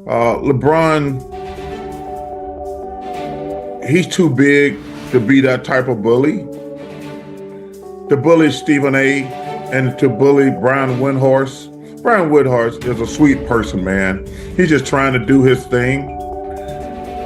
LeBron, he's too big to be that type of bully. To bully Stephen A. and to bully Brian Windhorst. Brian Windhorst is a sweet person, man. He's just trying to do his thing.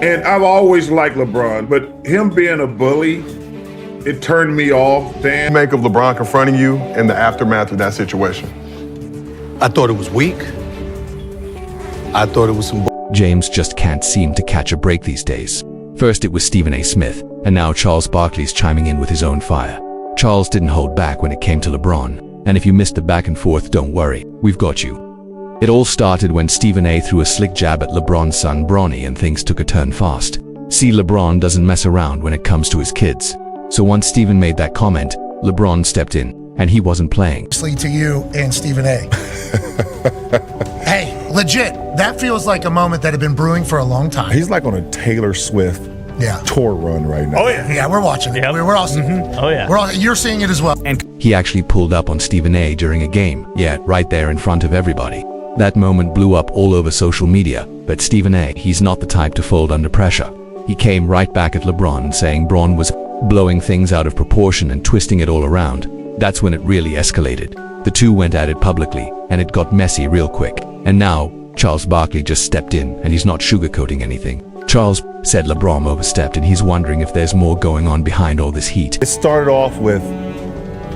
And I've always liked LeBron, but him being a bully, it turned me off. Dan. Make of LeBron confronting you in the aftermath of that situation? I thought it was weak. I thought it was some James just can't seem to catch a break these days. First it was Stephen A. Smith, and now Charles Barkley's chiming in with his own fire. Charles didn't hold back when it came to LeBron, and if you missed the back and forth, don't worry, we've got you. It all started when Stephen A. threw a slick jab at LeBron's son Bronny, and things took a turn fast. See, LeBron doesn't mess around when it comes to his kids. So once Stephen made that comment, LeBron stepped in, and he wasn't playing. To you and Stephen A. Hey, legit, that feels like a moment that had been brewing for a long time. He's like on a Taylor Swift tour run right now. Oh yeah, yeah, we're watching it. We're all seeing it. Oh yeah, you're seeing it as well. And he actually pulled up on Stephen A. during a game. Yeah, right there in front of everybody. That moment blew up all over social media. But Stephen A., he's not the type to fold under pressure. He came right back at LeBron, saying Bron was blowing things out of proportion and twisting it all around. That's when it really escalated. The two went at it publicly, and it got messy real quick. And now, Charles Barkley just stepped in, and he's not sugarcoating anything. Charles said LeBron overstepped, and he's wondering if there's more going on behind all this heat. It started off with,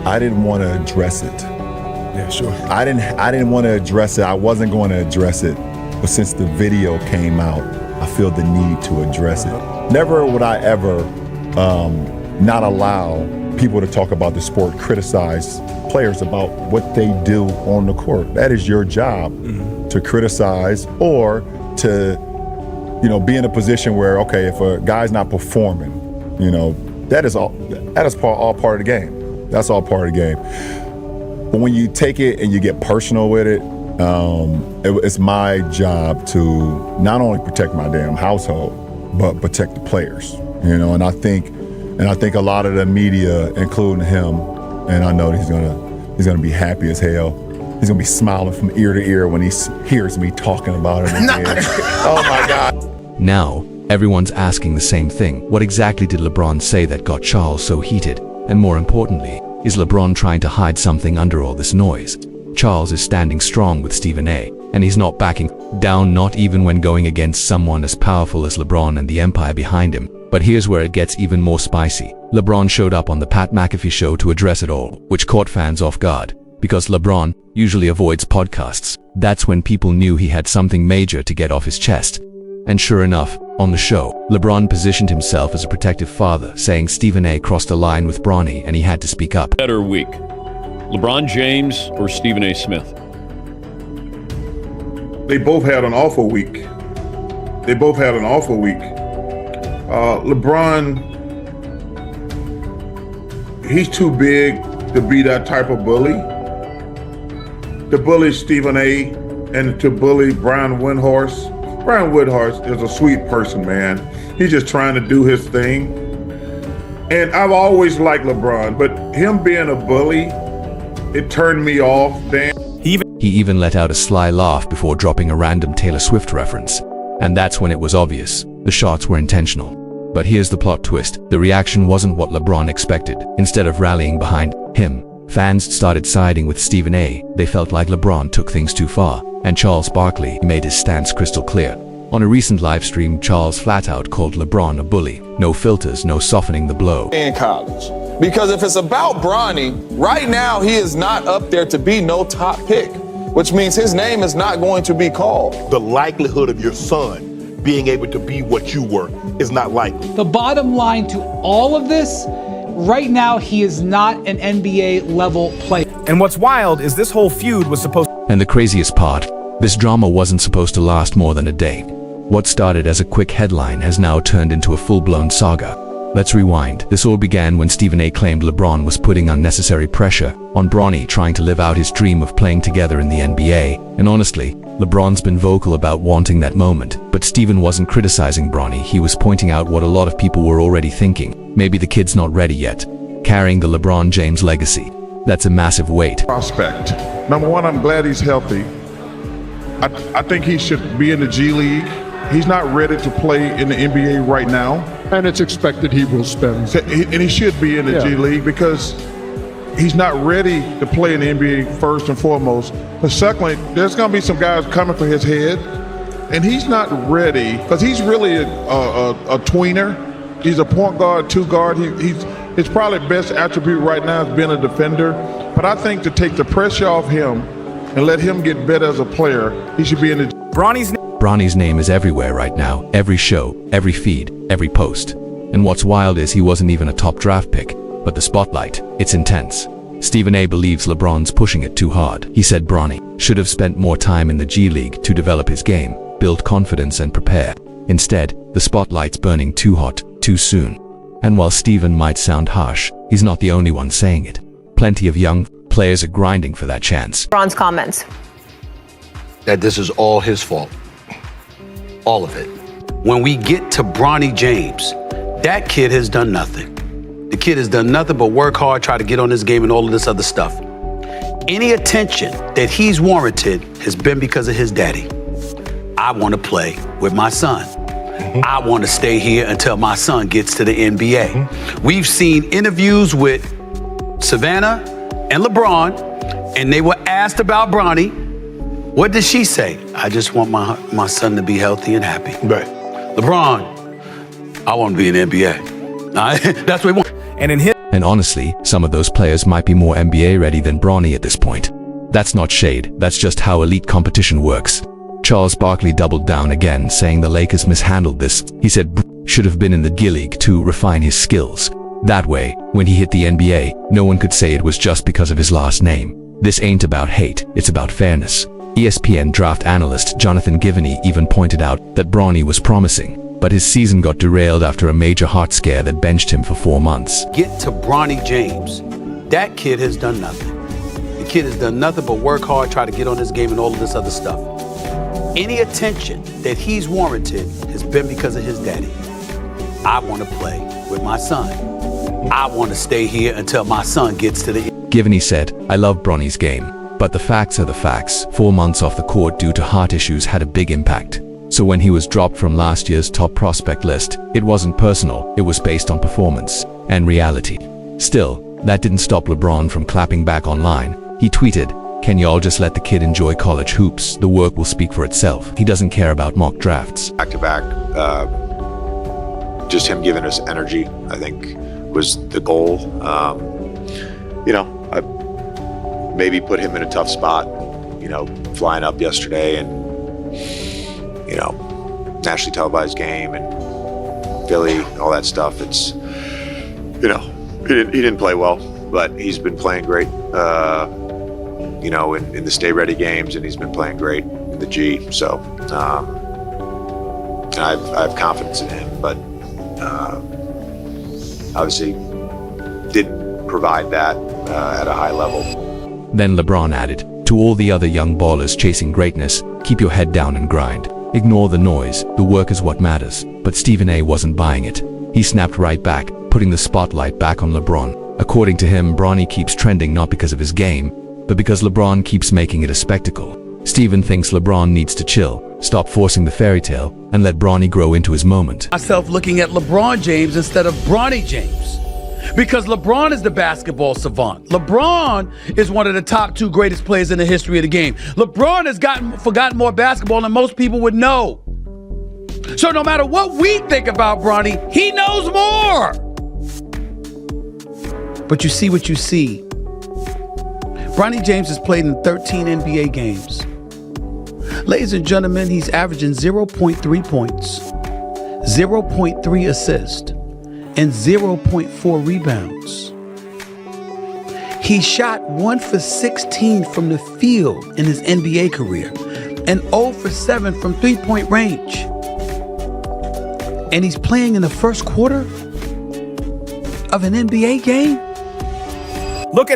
I didn't want to address it. Yeah, sure. I didn't want to address it. I wasn't going to address it. But since the video came out, I feel the need to address it. Never would I ever not allow people to talk about the sport, criticize players about what they do on the court. That is your job, to criticize or to, be in a position where, okay, if a guy's not performing, that is all part of the game. That's all part of the game. But when you take it and you get personal with it, it's my job to not only protect my damn household, but protect the players. And I think a lot of the media, including him, and I know that he's gonna be happy as hell. He's gonna be smiling from ear to ear when he hears me talking about it again. Oh my God. Now, everyone's asking the same thing. What exactly did LeBron say that got Charles so heated? And more importantly, is LeBron trying to hide something under all this noise? Charles is standing strong with Stephen A., and he's not backing down, not even when going against someone as powerful as LeBron and the empire behind him. But here's where it gets even more spicy. LeBron showed up on the Pat McAfee Show to address it all, which caught fans off guard. Because LeBron usually avoids podcasts, that's when people knew he had something major to get off his chest. And sure enough, on the show, LeBron positioned himself as a protective father, saying Stephen A. crossed a line with Bronny and he had to speak up. Better week, LeBron James or Stephen A. Smith? They both had an awful week. LeBron, he's too big to be that type of bully. To bully Stephen A. and to bully Brian Windhorst. Brian Windhorst is a sweet person, man. He's just trying to do his thing. And I've always liked LeBron, but him being a bully, it turned me off, Dan. He even let out a sly laugh before dropping a random Taylor Swift reference. And that's when it was obvious. The shots were intentional. But here's the plot twist. The reaction wasn't what LeBron expected. Instead of rallying behind him, fans started siding with Stephen A. They felt like LeBron took things too far. And Charles Barkley made his stance crystal clear. On a recent live stream, Charles flat out called LeBron a bully. No filters, no softening the blow. In college. Because if it's about Bronny, right now he is not up there to be no top pick, which means his name is not going to be called. The likelihood of your son being able to be what you were is not likely. The bottom line to all of this, right now he is not an NBA level player. And what's wild is this whole feud was supposed. And the craziest part, this drama wasn't supposed to last more than a day. What started as a quick headline has now turned into a full-blown saga. Let's rewind. This all began when Stephen A. claimed LeBron was putting unnecessary pressure on Bronny, trying to live out his dream of playing together in the NBA. And honestly, LeBron's been vocal about wanting that moment. But Stephen wasn't criticizing Bronny, he was pointing out what a lot of people were already thinking. Maybe the kid's not ready yet. Carrying the LeBron James legacy. That's a massive weight. Prospect. Number one, I'm glad he's healthy. I think he should be in the G League. He's not ready to play in the NBA right now. And it's expected he will spend. And he should be in the G League because he's not ready to play in the NBA first and foremost. But secondly, there's going to be some guys coming for his head. And he's not ready because he's really a tweener. He's a point guard, two guard. His probably best attribute right now is being a defender. But I think to take the pressure off him and let him get better as a player, he should be in the Bronny's name is everywhere right now, every show, every feed, every post. And what's wild is he wasn't even a top draft pick, but the spotlight, it's intense. Stephen A. believes LeBron's pushing it too hard. He said Bronny should have spent more time in the G League to develop his game, build confidence and prepare. Instead, the spotlight's burning too hot, too soon. And while Stephen might sound harsh, he's not the only one saying it. Plenty of young players are grinding for that chance. LeBron's comments. That this is all his fault. All of it. When we get to Bronny James, that kid has done nothing. The kid has done nothing but work hard, try to get on his game and all of this other stuff. Any attention that he's warranted has been because of his daddy. I want to play with my son. I want to stay here until my son gets to the NBA. We've seen interviews with Savannah and LeBron, and they were asked about Bronny. What did she say? I just want my son to be healthy and happy. Right. LeBron, I want to be in the NBA. That's what he wants. And honestly, some of those players might be more NBA ready than Bronny at this point. That's not shade, that's just how elite competition works. Charles Barkley doubled down again, saying the Lakers mishandled this. He said should have been in the G League to refine his skills. That way, when he hit the NBA, no one could say it was just because of his last name. This ain't about hate, it's about fairness. ESPN draft analyst Jonathan Givney even pointed out that Bronny was promising, but his season got derailed after a major heart scare that benched him for 4 months. Get to Bronny James. That kid has done nothing. The kid has done nothing but work hard, try to get on his game and all of this other stuff. Any attention that he's warranted has been because of his daddy. I want to play with my son. I want to stay here until my son gets to the... Givney said, I love Bronny's game, but the facts are the facts. 4 months off the court due to heart issues had a big impact. So when he was dropped from last year's top prospect list, it wasn't personal, it was based on performance and reality. Still, that didn't stop LeBron from clapping back online. He tweeted, "Can y'all just let the kid enjoy college hoops? The work will speak for itself." He doesn't care about mock drafts. Back-to-back, just him giving us energy, I think, was the goal. I maybe put him in a tough spot, flying up yesterday and, nationally televised game and Philly, all that stuff. It's, he didn't play well, but he's been playing great, in the stay ready games, and he's been playing great in the G. So I have confidence in him, but obviously didn't provide that at a high level. Then LeBron added, to all the other young ballers chasing greatness, keep your head down and grind. Ignore the noise, the work is what matters. But Stephen A. wasn't buying it. He snapped right back, putting the spotlight back on LeBron. According to him, Bronny keeps trending not because of his game, but because LeBron keeps making it a spectacle. Stephen thinks LeBron needs to chill, stop forcing the fairy tale, and let Bronny grow into his moment. Myself looking at LeBron James instead of Bronny James. Because LeBron is the basketball savant. LeBron is one of the top 2 greatest players in the history of the game. LeBron has forgotten more basketball than most people would know. So no matter what we think about Bronny, he knows more. But you see what you see. Bronny James has played in 13 NBA games. Ladies and gentlemen, he's averaging 0.3 points, 0.3 assists, and 0.4 rebounds. He shot 1 for 16 from the field in his NBA career and 0 for 7 from three-point range. And he's playing in the first quarter of an NBA game? Look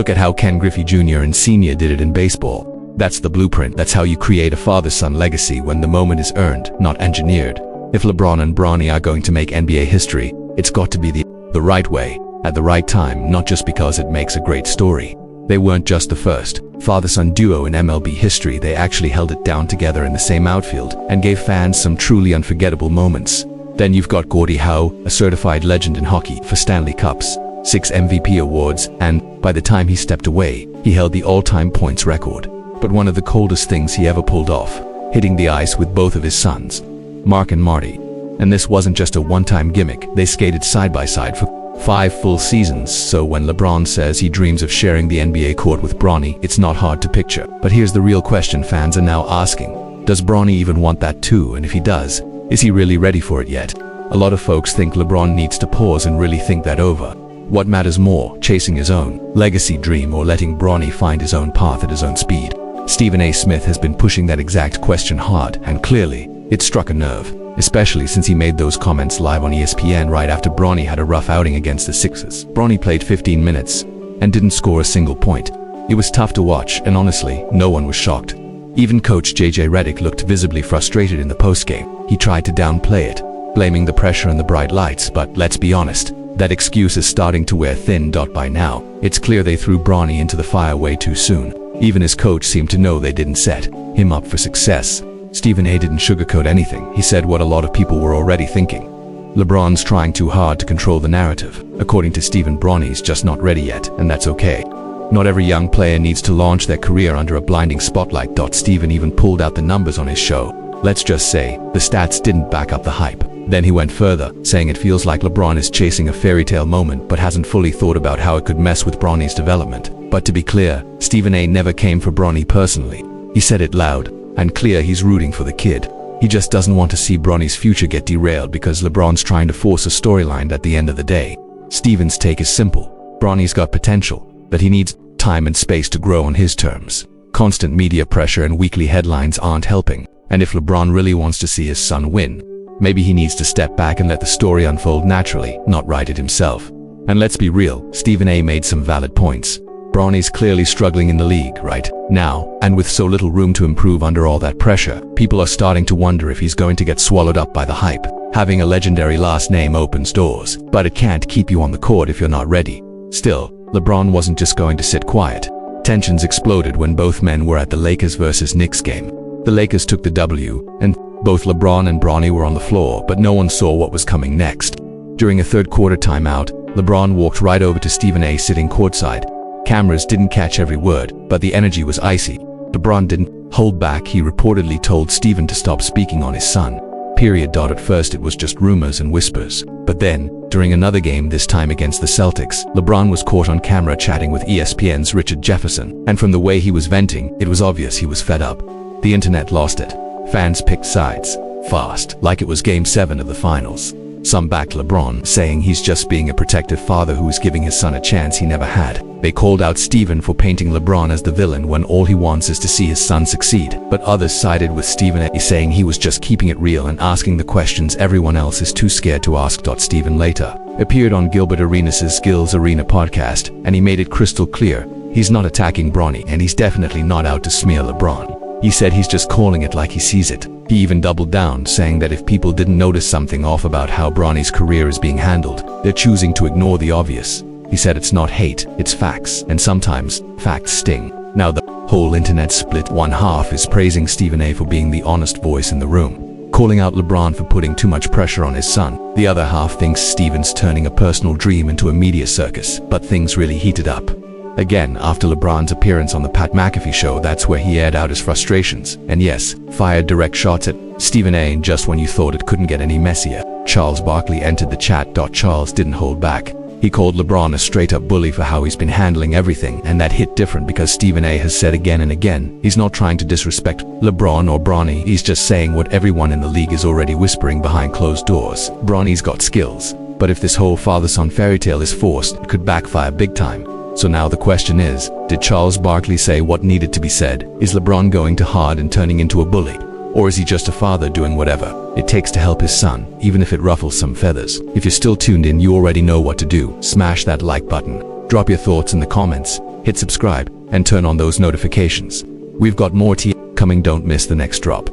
at how Ken Griffey Jr. and Sr. did it in baseball. That's the blueprint. That's how you create a father-son legacy when the moment is earned, not engineered. If LeBron and Bronny are going to make NBA history, it's got to be the right way, at the right time, not just because it makes a great story. They weren't just the first, father-son duo in MLB history. They actually held it down together in the same outfield and gave fans some truly unforgettable moments. Then you've got Gordie Howe, a certified legend in hockey, for Stanley Cups, 6 MVP awards, and by the time he stepped away, he held the all-time points record. But one of the coldest things he ever pulled off, hitting the ice with both of his sons, Mark and Marty. And this wasn't just a one-time gimmick. They skated side by side for 5 full seasons, so when LeBron says he dreams of sharing the NBA court with Bronny, it's not hard to picture. But here's the real question fans are now asking. Does Bronny even want that too? And if he does, is he really ready for it yet? A lot of folks think LeBron needs to pause and really think that over. What matters more, chasing his own legacy dream or letting Bronny find his own path at his own speed? Stephen A. Smith has been pushing that exact question hard, and clearly, it struck a nerve, especially since he made those comments live on ESPN right after Bronny had a rough outing against the Sixers. Bronny played 15 minutes and didn't score a single point. It was tough to watch, and honestly, no one was shocked. Even coach JJ Redick looked visibly frustrated in the postgame. He tried to downplay it, blaming the pressure and the bright lights, but let's be honest, that excuse is starting to wear thin. By now, it's clear they threw Bronny into the fire way too soon. Even his coach seemed to know they didn't set him up for success. Stephen A. didn't sugarcoat anything. He said what a lot of people were already thinking. LeBron's trying too hard to control the narrative. According to Stephen, Bronny's just not ready yet, and that's okay. Not every young player needs to launch their career under a blinding spotlight. Stephen even pulled out the numbers on his show. Let's just say, the stats didn't back up the hype. Then he went further, saying it feels like LeBron is chasing a fairy tale moment but hasn't fully thought about how it could mess with Bronny's development. But to be clear, Stephen A. never came for Bronny personally. He said it loud and clear, he's rooting for the kid. He just doesn't want to see Bronny's future get derailed because LeBron's trying to force a storyline at the end of the day. Stephen's take is simple. Bronny's got potential, but he needs time and space to grow on his terms. Constant media pressure and weekly headlines aren't helping. And if LeBron really wants to see his son win, maybe he needs to step back and let the story unfold naturally, not write it himself. And let's be real, Stephen A. made some valid points. Bronny's clearly struggling in the league right now, and with so little room to improve under all that pressure, people are starting to wonder if he's going to get swallowed up by the hype. Having a legendary last name opens doors, but it can't keep you on the court if you're not ready. Still, LeBron wasn't just going to sit quiet. Tensions exploded when both men were at the Lakers versus Knicks game. The Lakers took the W, and both LeBron and Bronny were on the floor, but no one saw what was coming next. During a third-quarter timeout, LeBron walked right over to Stephen A. sitting courtside. Cameras didn't catch every word, but the energy was icy. LeBron didn't hold back. He reportedly told Stephen to stop speaking on his son. Period. At first it was just rumors and whispers. But then, during another game, this time against the Celtics, LeBron was caught on camera chatting with ESPN's Richard Jefferson, and from the way he was venting, it was obvious he was fed up. The internet lost it. Fans picked sides, fast, like it was Game 7 of the finals. Some backed LeBron, saying he's just being a protective father who is giving his son a chance he never had. They called out Stephen for painting LeBron as the villain when all he wants is to see his son succeed. But others sided with Stephen A., saying he was just keeping it real and asking the questions everyone else is too scared to ask. Stephen later appeared on Gilbert Arenas' Skills Arena podcast, and he made it crystal clear he's not attacking Bronny, and he's definitely not out to smear LeBron. He said he's just calling it like he sees it. He even doubled down, saying that if people didn't notice something off about how Bronny's career is being handled, they're choosing to ignore the obvious. He said it's not hate, it's facts, and sometimes facts sting. Now the whole internet split. One half is praising Stephen A. for being the honest voice in the room, calling out LeBron for putting too much pressure on his son. The other half thinks Stephen's turning a personal dream into a media circus, but things really heated up. Again, after LeBron's appearance on the Pat McAfee Show, that's where he aired out his frustrations, and yes, fired direct shots at Stephen A. And just when you thought it couldn't get any messier, Charles Barkley entered the chat. Charles didn't hold back. He called LeBron a straight-up bully for how he's been handling everything, and that hit different because Stephen A. has said again and again, he's not trying to disrespect LeBron or Bronny, he's just saying what everyone in the league is already whispering behind closed doors. Bronny's got skills, but if this whole father-son fairy tale is forced, it could backfire big time. So now the question is, did Charles Barkley say what needed to be said? Is LeBron going too hard and turning into a bully? Or is he just a father doing whatever it takes to help his son, even if it ruffles some feathers? If you're still tuned in, you already know what to do. Smash that like button, drop your thoughts in the comments, hit subscribe, and turn on those notifications. We've got more tea coming, don't miss the next drop.